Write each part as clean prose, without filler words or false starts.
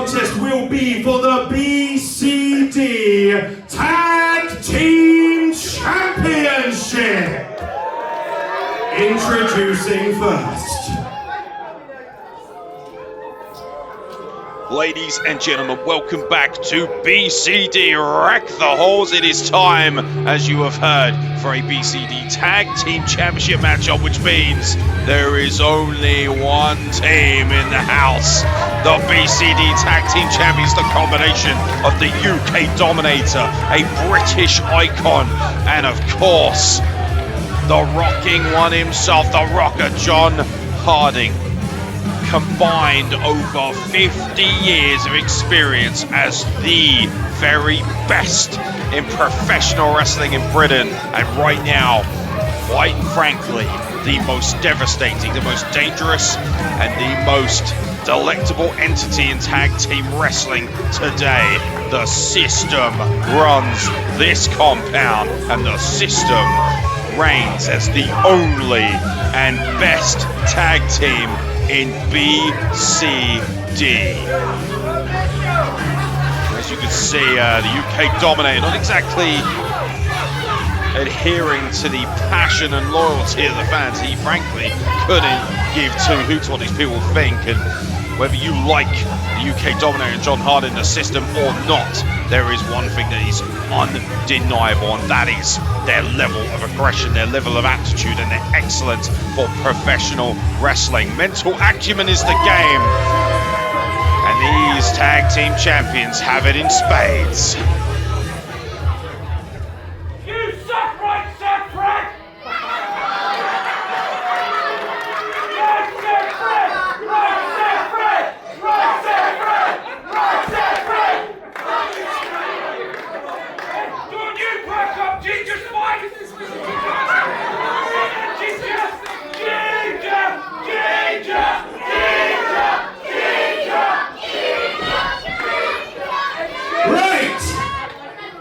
contest will be for the BCD Tag Team Championship. Introducing first. Ladies and gentlemen, welcome back to BCD Wreck the Halls. It is time, as you have heard, for a BCD Tag Team Championship matchup, which means there is only one team in the house. The BCD Tag Team Champions, the combination of the UK Dominator, a British icon, and of course, the rocking one himself, the rocker John Harding. Combined over 50 years of experience as the very best in professional wrestling in Britain, and right now, quite frankly, the most devastating, the most dangerous, and the most delectable entity in tag team wrestling today. The system runs this compound, and the system reigns as the only and best tag team in BCD. As you can see, the UK Dominator not exactly adhering to the passion and loyalty of the fans. He frankly couldn't give two hoots what these people think, and whether you like the UK Dominator and John Harding, the system, or not, there is one thing that is undeniable, and that is their level of aggression, their level of aptitude, and their excellence for professional wrestling. Mental acumen is the game, and these tag team champions have it in spades.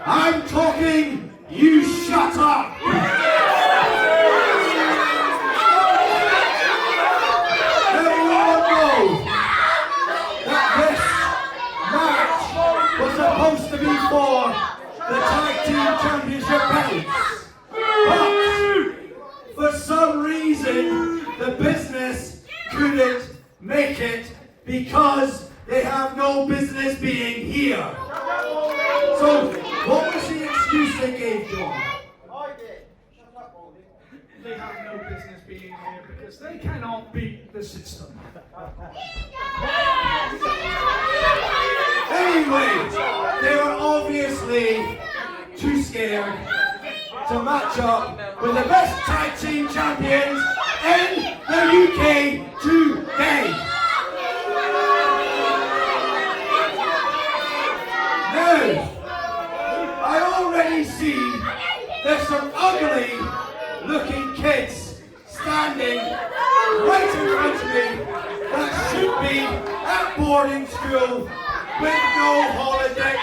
I'm talking, you shut up! Everyone knows that this match was supposed to be for the Tag Team Championship belts. But for some reason, the business couldn't make it because they have no business being here. So, what was the excuse they gave, John? They have no business being here because they cannot beat the system. Anyway, they were obviously too scared to match up with the best tag team champions in the UK today. Now, I already see there's some ugly looking kids standing right in front of me that should be at boarding school with no holiday.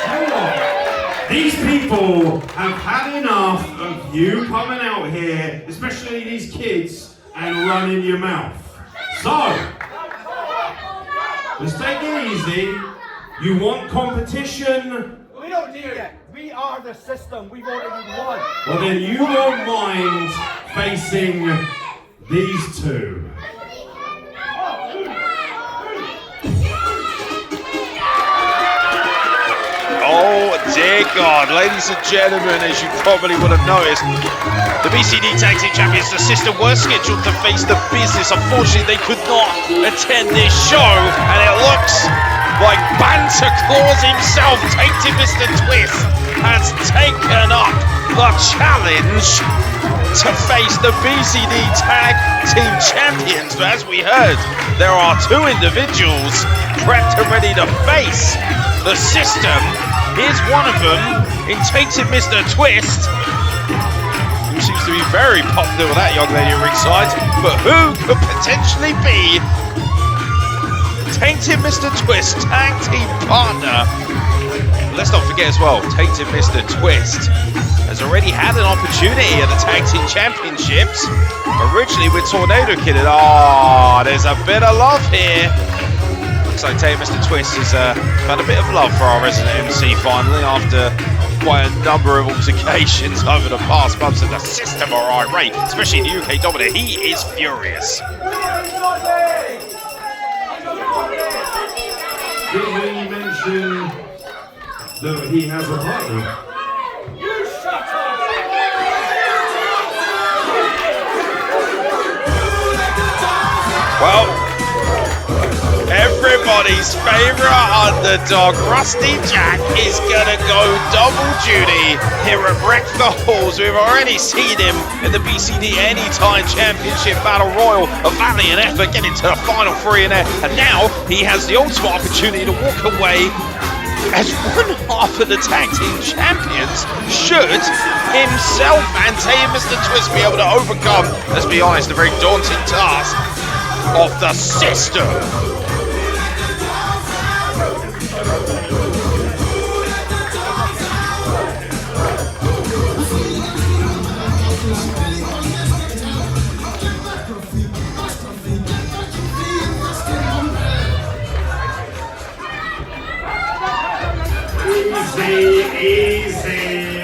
Hang on. These people have had enough of you coming out here, especially these kids, and running your mouth. So, let's take it easy. You want competition? We don't need it. We are the system. We've already won. Well, then you won't mind facing these two. Oh dear God, ladies and gentlemen, as you probably would have noticed, the BCD Tag Team Champions, the system, were scheduled to face the business. Unfortunately, they could not attend this show, and it looks like Banter Claus himself, Tainted Mr. Twist, has taken up the challenge to face the BCD Tag Team Champions. But as we heard, there are two individuals prepped and ready to face the system. Here's one of them in Tainted Mr. Twist, who seems to be very popular with that young lady at ringside, but who could potentially be Tainted Mr. Twist tag team partner let's not forget as well, Tainted Mr. Twist has already had an opportunity at the Tag Team Championships, originally with Tornado Kid. Oh, there's a bit of love here. Looks like Tainted Mr. Twist has found a bit of love for our resident MC finally, after quite a number of altercations over the past months, and the system are irate, especially the UK Dominator. He is furious. Did we mention that he has a partner? Well, everybody's favourite underdog, Rusty Jack, is gonna go double duty here at Wreck the Halls. We've already seen him in the BCD Anytime Championship Battle Royal, a valiant effort getting to the final three in there, and now he has the ultimate opportunity to walk away as one half of the Tag Team Champions, should himself and Tainted Mr. Twist be able to overcome, let's be honest, a very daunting task of the system. Easy.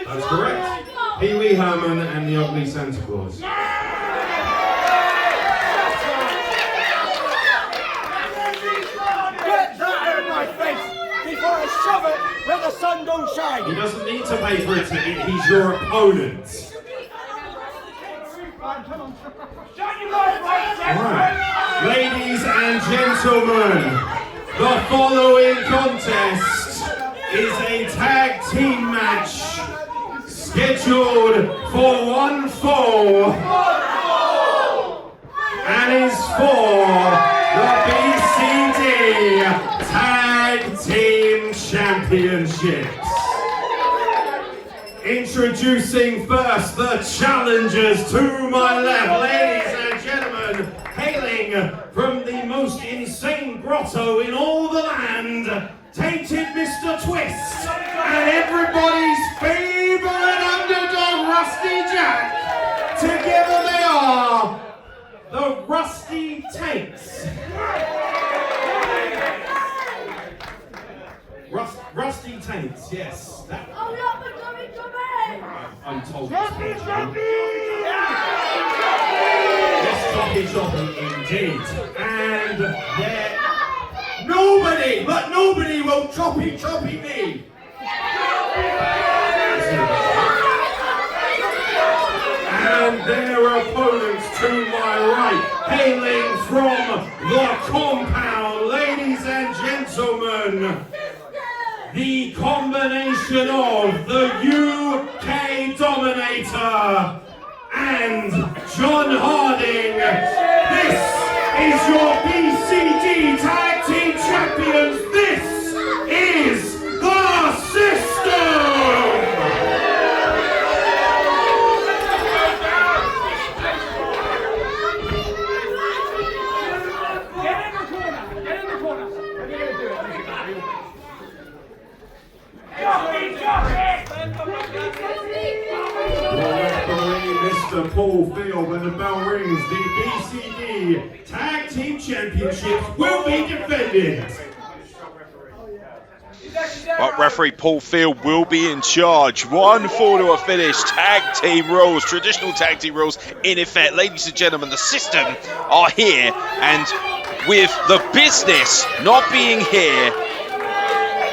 That's correct. Pee Wee Herman and the Ugly Santa Claus. Get that out of my face before I shove it where the sun don't shine. He doesn't need to pay for a ticket, he's your opponent. Alright, ladies and gentlemen, the following contest is a tag team match scheduled for one fall and is for the BCD Tag Team Championships. Introducing first the challengers to my left, ladies and gentlemen, hailing from the most insane grotto in all the land, Tainted Mr. Twist, and everybody's favourite underdog, Rusty Jack. Together they are the Rusty Taints. Rusty Taints, yes. I'm told it's Yes, choppy indeed. And there, nobody will choppy me. And their opponents to my right, hailing from the compound, ladies and gentlemen, the combination of the UK Dominator and John Harding. This is your BCD Tag Team Champions. This is the system. Get in the corner. What are you going to do? Mr. Paul Field, when the bell rings, the BCD Tag Team Championships will be defended. But referee Paul Field will be in charge. 1-4 to a finish. Tag team rules, traditional tag team rules in effect. Ladies and gentlemen, the system are here, and with the business not being here,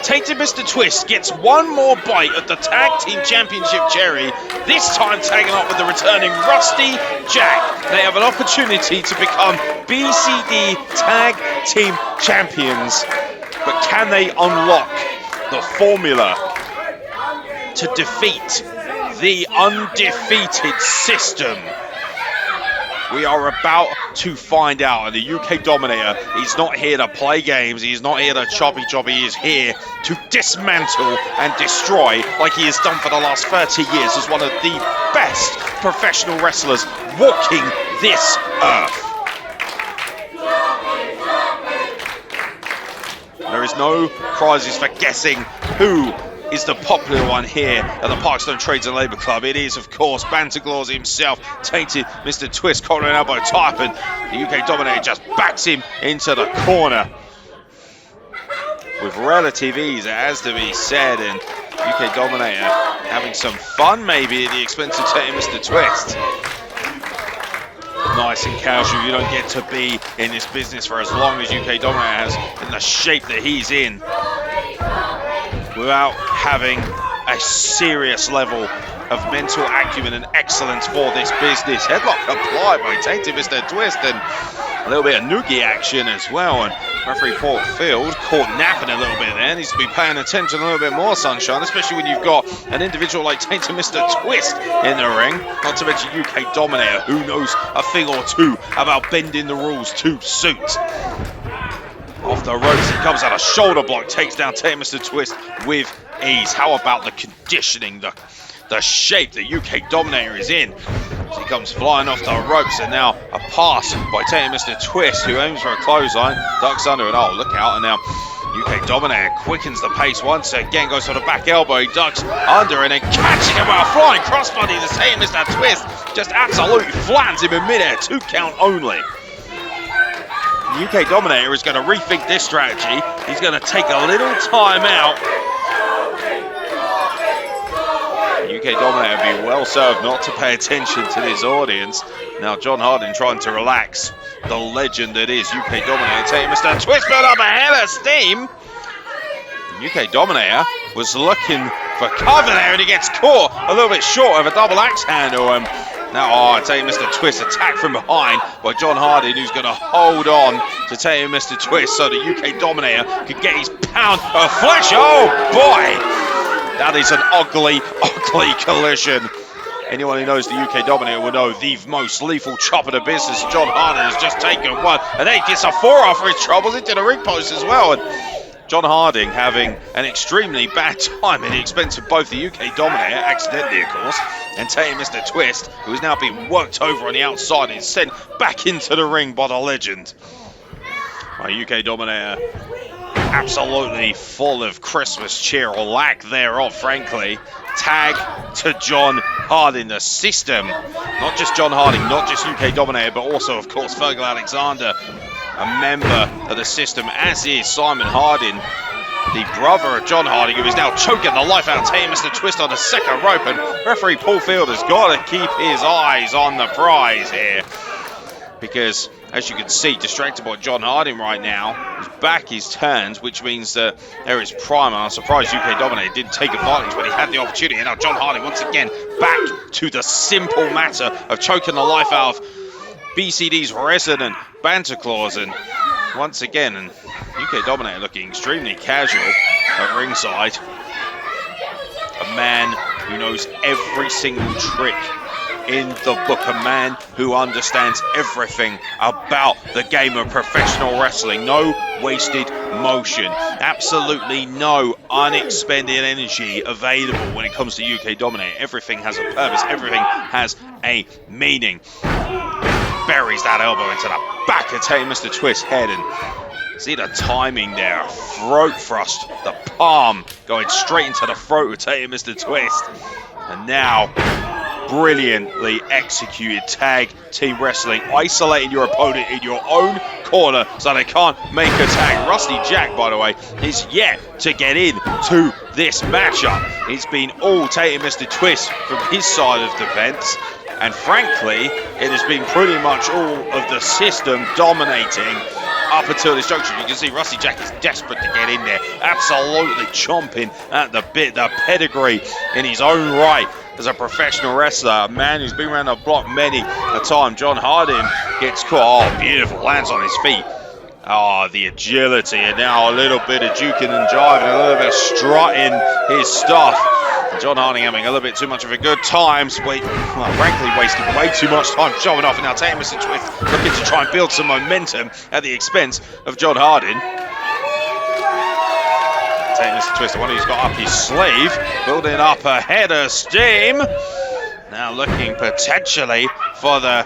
Tainted Mr. Twist gets one more bite at the Tag Team Championship cherry, this time tagging up with the returning Rusty Jack. They have an opportunity to become BCD Tag Team Champions, but can they unlock the formula to defeat the undefeated system? We are about to find out. And the UK Dominator, he's not here to play games. He's not here to choppy. He is here to dismantle and destroy like he has done for the last 30 years as one of the best professional wrestlers walking this earth. There is no prizes for guessing who is the popular one here at the Parkstone Trades and Labour Club. It is, of course, Banterglaws himself, tainted Mr. Twist, collar and elbow type, and the UK Dominator just backs him into the corner. With relative ease, it has to be said, and UK Dominator having some fun maybe at the expense of taking Mr. Twist. Nice and casual. You don't get to be in this business for as long as UK Dominator has in the shape that he's in without having a serious level of mental acumen and excellence for this business. Headlock applied by tainted Mr. Twist, and a little bit of noogie action as well. And referee Paul Field caught napping a little bit there. Needs to be paying attention a little bit more, Sunshine, especially when you've got an individual like tainted Mr. Twist in the ring. Not to mention UK Dominator, who knows a thing or two about bending the rules to suit. Off the ropes, he comes out a shoulder block, takes down Mr. Twist with ease. How about the conditioning, the shape that UK Dominator is in? As he comes flying off the ropes, and now a pass by Mr. Twist, who aims for a clothesline, ducks under, and oh, look out, and now UK Dominator quickens the pace once again, goes for the back elbow, he ducks under, and then catching him with a flying crossbody to Mr. Twist, just absolutely flattens him in midair, 2 count only. UK Dominator is going to rethink this strategy. He's going to take a little time out. UK Dominator would be well served not to pay attention to this audience. Now John Harding trying to relax the legend that is UK Dominator. Taking Mr. Twist build up a hell of steam. UK Dominator was looking for cover there, and he gets caught a little bit short of a double axe handle. Now, I tell you, Mr. Twist attacked from behind by John Harding, who's going to hold on to tell you, Mr. Twist, so the UK Dominator could get his pound of flesh. Oh boy, that is an ugly, ugly collision. Anyone who knows the UK Dominator will know the most lethal chop of the business. John Harding has just taken one, and then he gets a forearm for his troubles into the ring post as well. And John Harding having an extremely bad time at the expense of both the UK Dominator, accidentally of course, and taking Mr. Twist, who is now being worked over on the outside and sent back into the ring by the legend. UK Dominator absolutely full of Christmas cheer, or lack thereof, frankly. Tag to John Harding, the system. Not just John Harding, not just UK Dominator, but also, of course, Fergal Alexander, a member of the system, as is Simon Harding, the brother of John Harding, who is now choking the life out of Mr. Twist on the second rope. And referee Paul Field has got to keep his eyes on the prize here, because, as you can see, distracted by John Harding right now, his back is turned, which means that there is prime. I'm surprised UK Dominator didn't take advantage when he had the opportunity. And now John Harding, once again, back to the simple matter of choking the life out of BCD's resident Banterclaws. And once again, and UK Dominator looking extremely casual at ringside. A man who knows every single trick in the book, a man who understands everything about the game of professional wrestling. No wasted motion, absolutely no unexpended energy available when it comes to UK Dominator. Everything has a purpose, everything has a meaning. Buries that elbow into the back of Mr. Twist's head, and see the timing there, throat thrust, the palm going straight into the throat of Mr. Twist. And now, brilliantly executed tag team wrestling, isolating your opponent in your own corner so they can't make a tag. Rusty Jack, by the way, is yet to get into this matchup. It's been all taking Mr. Twist from his side of the fence, and frankly, it has been pretty much all of the system dominating up until this junction. You can see Rusty Jack is desperate to get in there, absolutely chomping at the bit. The pedigree in his own right as a professional wrestler, a man who's been around the block many a time. John Harding gets caught. Oh, beautiful, lands on his feet. Oh, the agility, and now a little bit of juking and jiving, a little bit of strutting his stuff John Harding having a little bit too much of a good time. Frankly, wasting way too much time showing off. And now taking Mr. Twist looking to try and build some momentum at the expense of John Harding. Taking Mr. Twist, the one who's got up his sleeve, building up a head of steam. Now looking potentially for the,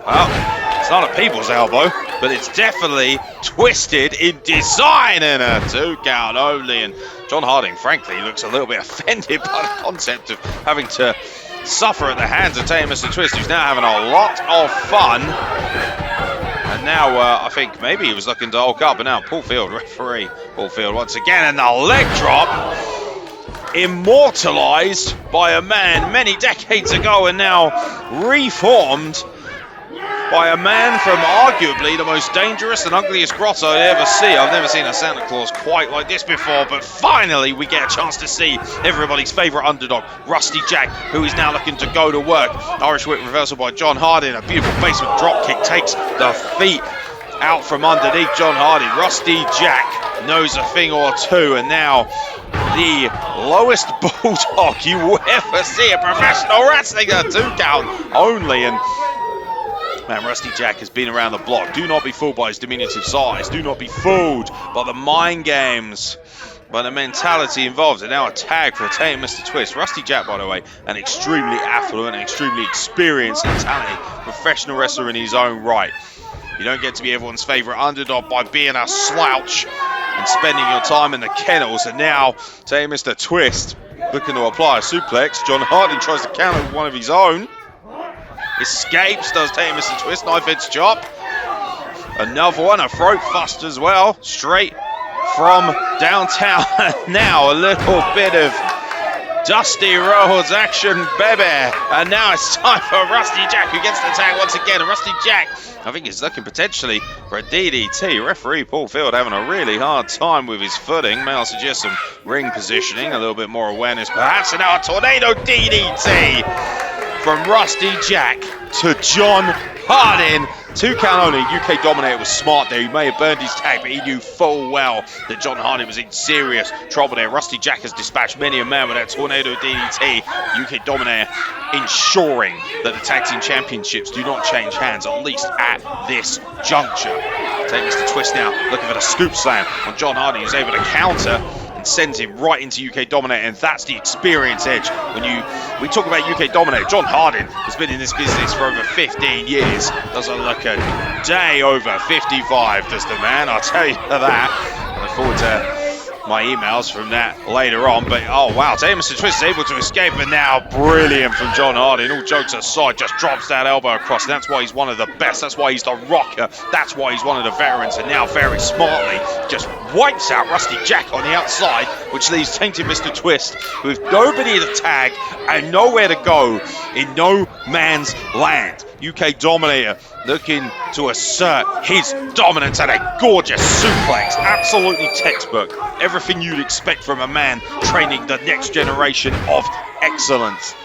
well, it's not a people's elbow, but it's definitely twisted in design, and a 2 count only. And John Harding, frankly, looks a little bit offended by the concept of having to suffer at the hands of Taking Mr. Twist, who's now having a lot of fun. And now I think maybe he was looking to hulk up, but now Paul Field, referee Paul Field once again, and the leg drop. Immortalized by a man many decades ago and now reformed by a man from arguably the most dangerous and ugliest grotto I'd ever see. I've never seen a Santa Claus quite like this before, but finally we get a chance to see everybody's favourite underdog, Rusty Jack, who is now looking to go to work. Irish whip reversal by John Harding. A beautiful basement drop kick takes the feet out from underneath John Harding. Rusty Jack knows a thing or two, and now the lowest bulldog you will ever see in professional wrestling, a 2 count only. And man, Rusty Jack has been around the block. Do not be fooled by his diminutive size. Do not be fooled by the mind games, by the mentality involved. And now a tag for Taking Mr. Twist. Rusty Jack, by the way, an extremely affluent, extremely experienced and talented professional wrestler in his own right. You don't get to be everyone's favourite underdog by being a slouch and spending your time in the kennels. And now, Taking Mr. Twist looking to apply a suplex. John Harding tries to counter with one of his own. Escapes, does Taking Mr. Twist, knife edge chop. Another one, a throat thrust as well, straight from downtown. Now a little bit of Dusty Rhodes action, baby. And now it's time for Rusty Jack, who gets the tag once again. And Rusty Jack, I think he's looking potentially for a DDT. Referee Paul Field having a really hard time with his footing. May I suggest some ring positioning, a little bit more awareness perhaps. And now a tornado DDT from Rusty Jack to John Harding. 2 count only. UK Dominator was smart there. He may have burned his tag, but he knew full well that John Harding was in serious trouble there. Rusty Jack has dispatched many a man with that tornado DDT. UK Dominator ensuring that the tag team championships do not change hands, at least at this juncture. Take Mr. Twist now, looking for the scoop slam on John Harding, who's able to counter and sends him right into UK Dominator, and that's the experience edge. When we talk about UK Dominator, John Harding has been in this business for over 15 years. Doesn't look a day over 55, does the man, I'll tell you that. I look forward to my emails from that later on, but oh wow, Taking Mr. Twist is able to escape, and now brilliant from John Harding. All jokes aside, just drops that elbow across, and that's why he's one of the best. That's why he's the rocker. That's why he's one of the veterans, and now very smartly just wipes out Rusty Jack on the outside, which leaves Tainted Mr. Twist with nobody to tag and nowhere to go in no man's land. UK Dominator looking to assert his dominance at a gorgeous suplex. Absolutely textbook. Everything you'd expect from a man training the next generation of excellence.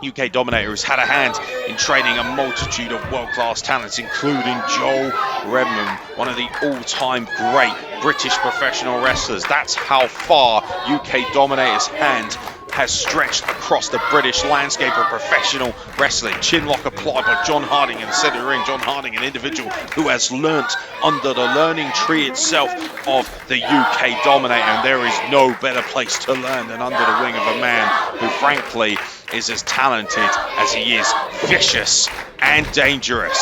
UK Dominator has had a hand in training a multitude of world-class talents, including Joel Redman, one of the all-time great British professional wrestlers. That's how far UK Dominator's hand has stretched across the British landscape of professional wrestling. Chinlock applied by John Harding in the centre of the ring. John Harding, an individual who has learnt under the learning tree itself of the UK Dominator, and there is no better place to learn than under the wing of a man who frankly is as talented as he is vicious and dangerous.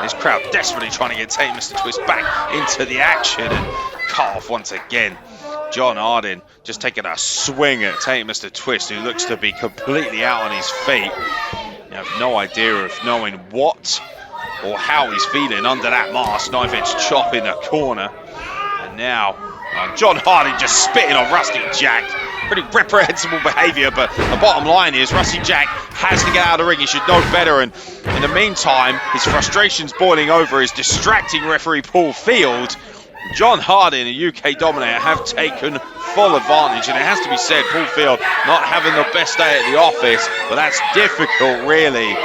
This crowd desperately trying to get Taking Mr. Twist back into the action, and cut off once again. John Harding just taking a swing at Taking Mr. Twist, who looks to be completely out on his feet. You have no idea of knowing what or how he's feeling under that mask. Knife edge chop in the corner. And now John Harding just spitting on Rusty Jack. Pretty reprehensible behaviour, but the bottom line is Rusty Jack has to get out of the ring. He should know better, and in the meantime, his frustrations boiling over is distracting referee Paul Field. John Harding and UK Dominator have taken full advantage, and it has to be said, Paul Field not having the best day at the office, but that's difficult really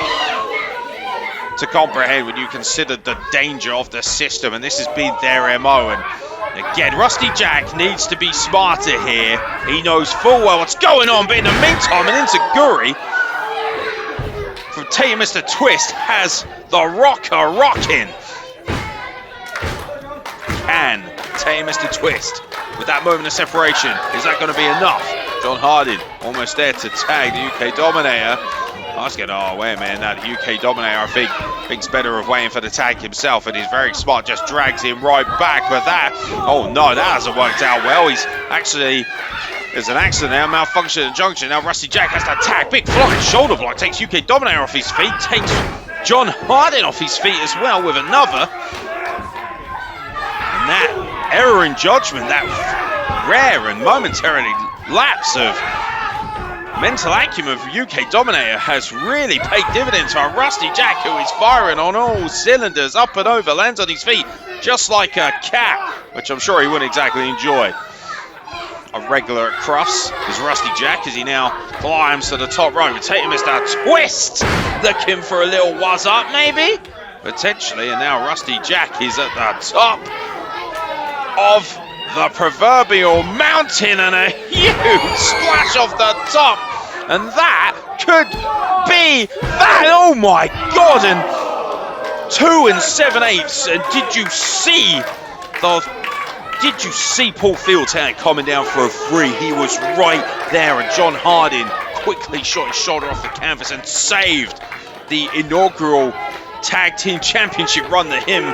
to comprehend when you consider the danger of the system, and this has been their MO. And Again, Rusty Jack needs to be smarter here. He knows full well what's going on, but in the meantime, an enziguri from Team Mr. Twist has the rocker rocking. Can Team Mr. Twist, with that moment of separation, is that going to be enough? John Harding almost there to tag the UK Dominator. I was going, oh wait a minute, now the UK Dominator, I think, thinks better of waiting for the tag himself, and he's very smart, just drags him right back. But that, oh no, that hasn't worked out well. He's actually, there's an accident there, malfunction at the junction. Now Rusty Jack has to tag, big flying shoulder block, takes UK Dominator off his feet, takes John Harding off his feet as well with another. And that error in judgment, that rare and momentarily lapse of mental acumen for UK Dominator has really paid dividends for Rusty Jack, who is firing on all cylinders, up and over, lands on his feet just like a cat, which I'm sure he wouldn't exactly enjoy. A regular at Crufts is Rusty Jack as he now climbs to the top rope. Taking Mr. Twist, looking for a little was up maybe, potentially, and now Rusty Jack is at the top of the proverbial mountain and a huge splash off the top, and that could be that. Oh my god, and 2 7/8. And did you see Paul Field's hand coming down for a 3? He was right there, and John Harding quickly shot his shoulder off the canvas and saved the inaugural Tag Team Championship run that him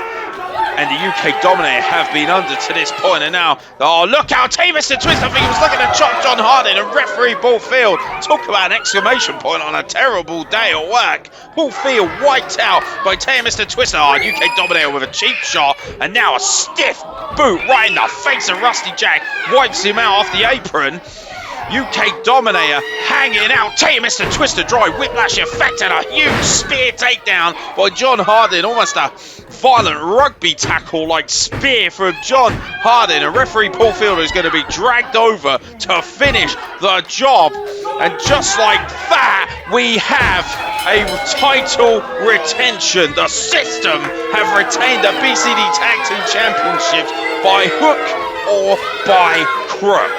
and the UK Dominator have been under to this point. And now, oh look out, Team Mr. Twist, I think he was looking to chop John Harding, and referee Paul Field, talk about an exclamation point on a terrible day at work. Paul Field wiped out by Team Mr. Twist. Oh, UK Dominator with a cheap shot, and now a stiff boot right in the face of Rusty Jack, wipes him out off the apron. UK Dominator hanging out, Team Mr. Twister dry whiplash effect, and a huge spear takedown by John Harding, almost a violent rugby tackle like spear from John Harding. And referee Paul Fielder is going to be dragged over to finish the job, and just like that we have a title retention. The System have retained the BCD Tag Team Championships by hook or by crook.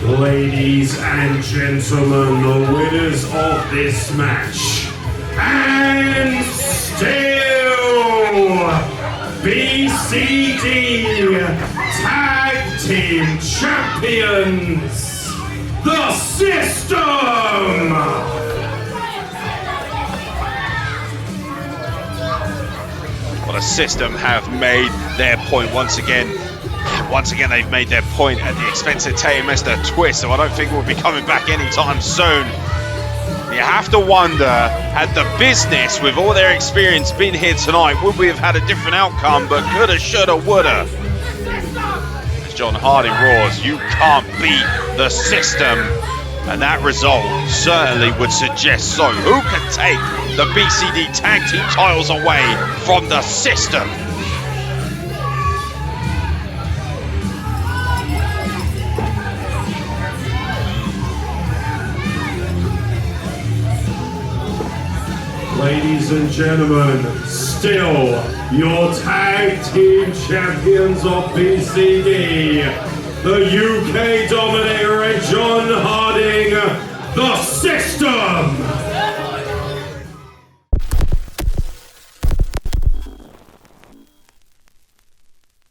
Ladies and gentlemen, the winners of this match, and still BCD Tag Team Champions, the System! Well, the System have made their point once again. Once again, they've made their point at the expense of Team Mr. Twist, so I don't think we'll be coming back anytime soon. You have to wonder, had the business, with all their experience, been here tonight, would we have had a different outcome? But coulda, shoulda, woulda. As John Harding roars, you can't beat the System. And that result certainly would suggest so. Who can take the BCD Tag Team titles away from the System? Ladies and gentlemen, still your Tag Team Champions of BCD, the UK Dominator and John